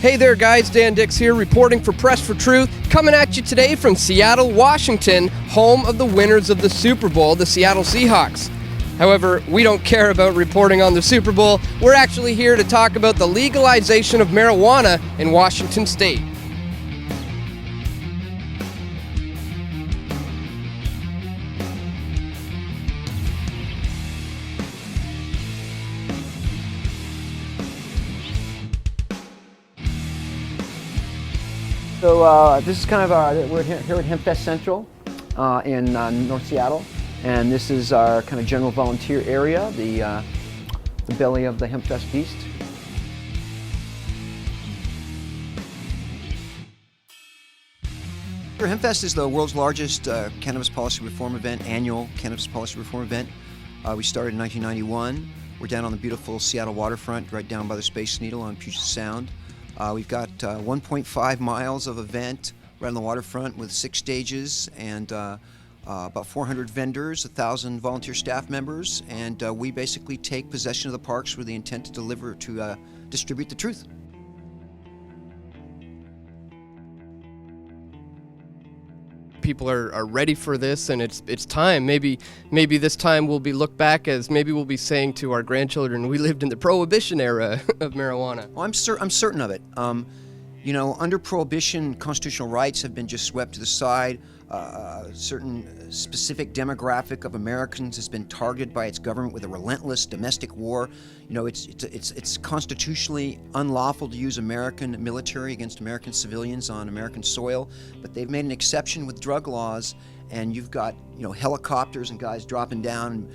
Hey there guys, Dan Dix here reporting for Press for Truth, coming at you today from Seattle, Washington, home of the winners of the Super Bowl, the Seattle Seahawks. However, we don't care about reporting on the Super Bowl. We're actually here to talk about the legalization of marijuana in Washington State. So this is kind of we're here at HempFest Central in North Seattle, and this is our kind of general volunteer area, the belly of the HempFest beast. HempFest is the world's largest cannabis policy reform event, annual cannabis policy reform event. We started in 1991. We're down on the beautiful Seattle waterfront, right down by the Space Needle on Puget Sound. We've got 1.5 miles of event right on the waterfront with 6 stages and about 400 vendors, 1,000 volunteer staff members, and we basically take possession of the parks with the intent to distribute the truth. People are ready for this, and it's time. Maybe this time we'll be looked back as maybe we'll be saying to our grandchildren, we lived in the Prohibition era of marijuana. Well, I'm certain of it. You know, under Prohibition, constitutional rights have been just swept to the side. A certain specific demographic of Americans has been targeted by its government with a relentless domestic war. You know, it's constitutionally unlawful to use American military against American civilians on American soil, but they've made an exception with drug laws, and you've got, you know, helicopters and guys dropping down,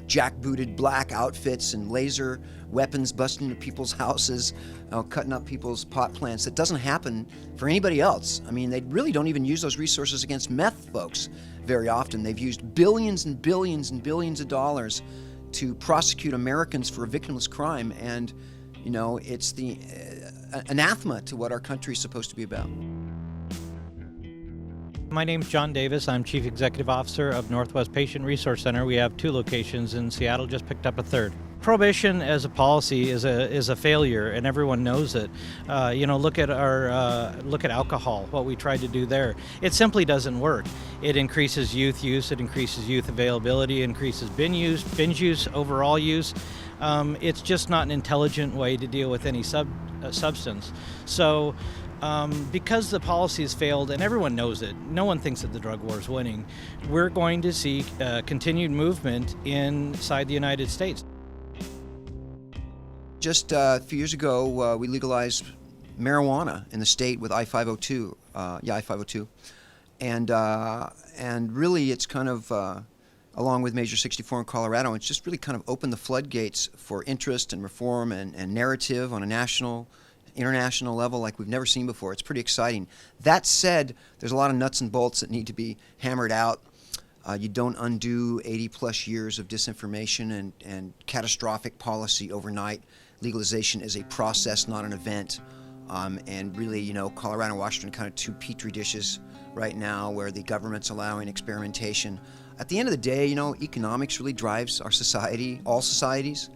jackbooted black outfits and laser weapons busting into people's houses, cutting up people's pot plants. That doesn't happen for anybody else. I mean, they really don't even use those resources against meth folks very often. They've used billions and billions and billions of dollars to prosecute Americans for a victimless crime, and, you know, it's the anathema to what our country is supposed to be about. My name's John Davis. I'm Chief Executive Officer of Northwest Patient Resource Center. We have 2 locations in Seattle, just picked up a 3rd. Prohibition as a policy is a failure, and everyone knows it. You know, look at alcohol, what we tried to do there. It simply doesn't work. It increases youth use, it increases youth availability, increases binge use, overall use. It's just not an intelligent way to deal with any substance. So because the policy has failed, and everyone knows it, no one thinks that the drug war is winning, we're going to see continued movement inside the United States. Just a few years ago, we legalized marijuana in the state with I-502, I-502, and really it's kind of, along with Measure 64 in Colorado, it's just really kind of opened the floodgates for interest and reform and narrative on a national, international level like we've never seen before. It's pretty exciting. That said, there's a lot of nuts and bolts that need to be hammered out. You don't undo 80-plus years of disinformation and catastrophic policy overnight. Legalization is a process, not an event. And really, you know, Colorado and Washington are kind of 2 petri dishes right now where the government's allowing experimentation. At the end of the day, you know, economics really drives our society, all societies.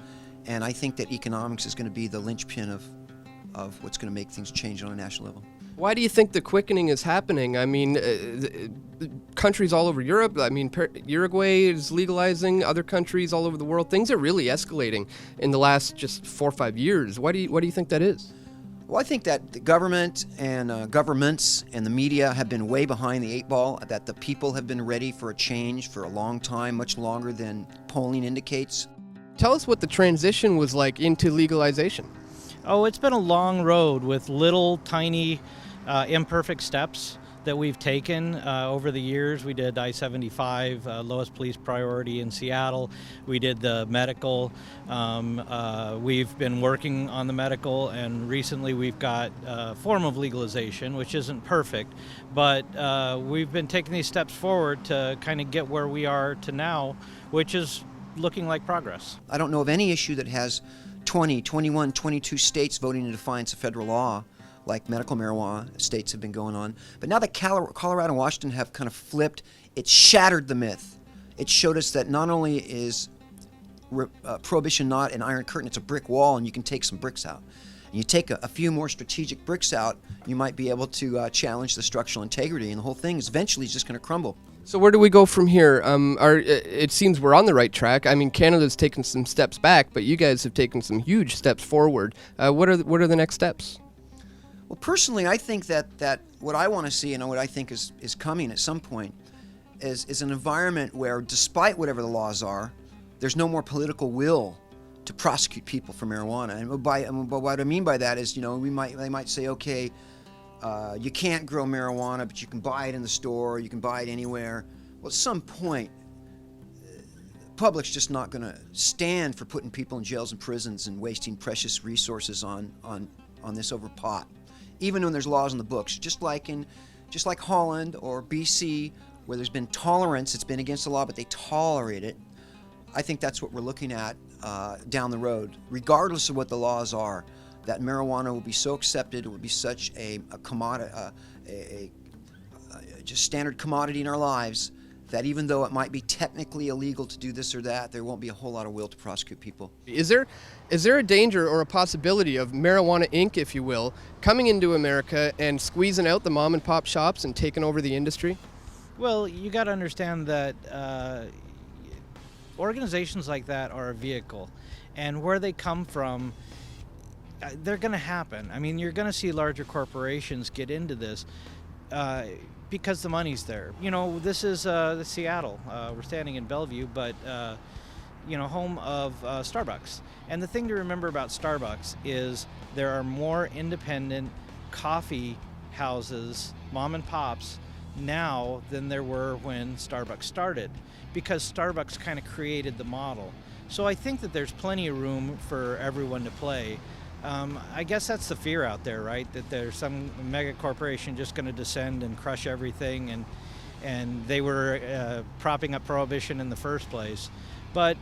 And I think that economics is going to be the linchpin of what's going to make things change on a national level. Why do you think the quickening is happening? I mean, countries all over Europe, I mean, Uruguay is legalizing, other countries all over the world. Things are really escalating in the last just 4 or 5 years. Why do you think that is? Well, I think that the government and governments and the media have been way behind the 8 ball, that the people have been ready for a change for a long time, much longer than polling indicates. Tell us what the transition was like into legalization. Oh, it's been a long road with little tiny imperfect steps that we've taken over the years. We did I-75, lowest police priority in Seattle. We did the medical. We've been working on the medical, and recently we've got a form of legalization, which isn't perfect, but we've been taking these steps forward to kind of get where we are to now, which is looking like progress. I don't know of any issue that has 20, 21, 22 states voting in defiance of federal law, like medical marijuana states have been going on. But now that Colorado and Washington have kind of flipped, it shattered the myth. It showed us that not only is Prohibition not an iron curtain, it's a brick wall, and you can take some bricks out. You take a few more strategic bricks out, you might be able to challenge the structural integrity, and the whole thing is eventually just going to crumble. So where do we go from here? It seems we're on the right track. I mean, Canada's taken some steps back, but you guys have taken some huge steps forward. What are the next steps? Well, personally, I think that what I want to see and what I think is coming at some point is an environment where, despite whatever the laws are, there's no more political will to prosecute people for marijuana. And what I mean by that is, they might say, okay, you can't grow marijuana, but you can buy it in the store, you can buy it anywhere. Well, at some point, the public's just not going to stand for putting people in jails and prisons and wasting precious resources on this over pot, even when there's laws in the books. Just like Holland or BC, where there's been tolerance, it's been against the law, but they tolerate it. I think that's what we're looking at down the road, regardless of what the laws are. That marijuana will be so accepted, it will be such a commodity, just standard commodity in our lives, that even though it might be technically illegal to do this or that, there won't be a whole lot of will to prosecute people. Is there a danger or a possibility of Marijuana Inc., if you will, coming into America and squeezing out the mom and pop shops and taking over the industry? Well, you got to understand that organizations like that are a vehicle, and where they come from, they're going to happen. I mean, you're going to see larger corporations get into this because the money's there. This is Seattle. We're standing in Bellevue, but home of Starbucks. And the thing to remember about Starbucks is there are more independent coffee houses, mom and pops, now than there were when Starbucks started, because Starbucks kind of created the model. So I think that there's plenty of room for everyone to play. I guess that's the fear out there, right? That there's some mega corporation just going to descend and crush everything, and they were propping up Prohibition in the first place. But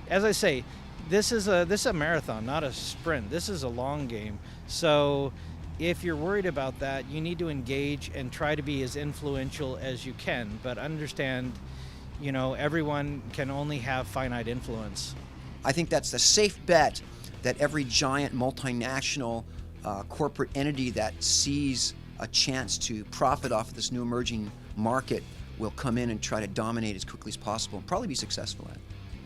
as I say, this is a marathon, not a sprint. This is a long game. So if you're worried about that, you need to engage and try to be as influential as you can, but understand, everyone can only have finite influence. I think that's the safe bet that every giant multinational corporate entity that sees a chance to profit off of this new emerging market will come in and try to dominate as quickly as possible and probably be successful at it.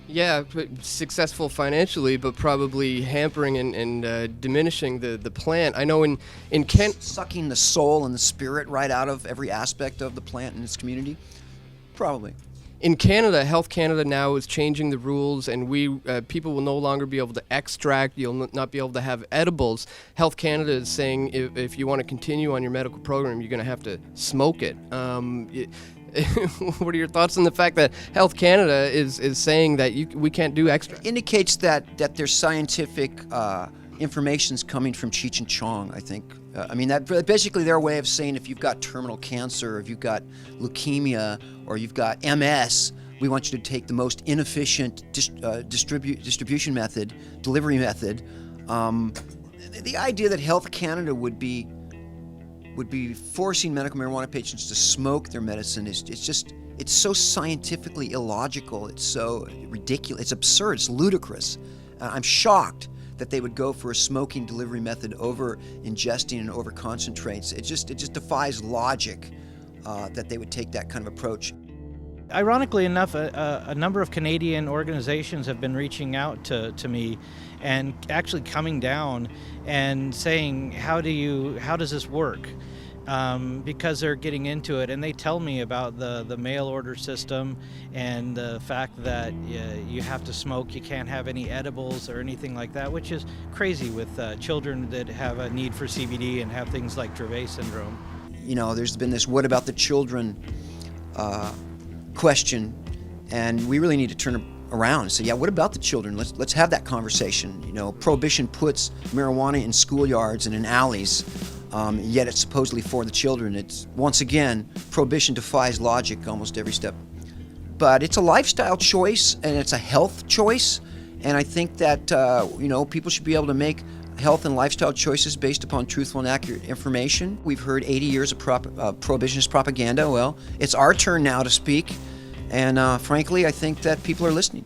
Yeah, successful financially, but probably hampering and diminishing the plant. I know in Kent, sucking the soul and the spirit right out of every aspect of the plant and its community, probably. In Canada, Health Canada now is changing the rules, and people will no longer be able to extract. You'll not be able to have edibles. Health Canada is saying if you want to continue on your medical program, you're going to have to smoke it. What are your thoughts on the fact that Health Canada is saying that we can't do extract? It indicates that there's scientific information's coming from Cheech and Chong, I think. That basically their way of saying if you've got terminal cancer, or if you've got leukemia, or you've got MS, we want you to take the most inefficient distribution method, delivery method. The idea that Health Canada would be forcing medical marijuana patients to smoke their medicine it's so scientifically illogical. It's so ridiculous. It's absurd. It's ludicrous. I'm shocked that they would go for a smoking delivery method over ingesting and over concentrates. It just defies logic that they would take that kind of approach. Ironically enough, a number of Canadian organizations have been reaching out to me and actually coming down and saying, how does this work? Because they're getting into it, and they tell me about the mail order system and the fact that you have to smoke, you can't have any edibles or anything like that, which is crazy with children that have a need for CBD and have things like Dravet syndrome. There's been this what about the children question, and we really need to turn around and say, yeah, what about the children? Let's have that conversation. Prohibition puts marijuana in schoolyards and in alleys, yet it's supposedly for the children. It's, once again, Prohibition defies logic almost every step. But it's a lifestyle choice, and it's a health choice, and I think that people should be able to make health and lifestyle choices based upon truthful and accurate information. We've heard 80 years of prohibitionist propaganda. Well, it's our turn now to speak, and frankly, I think that people are listening.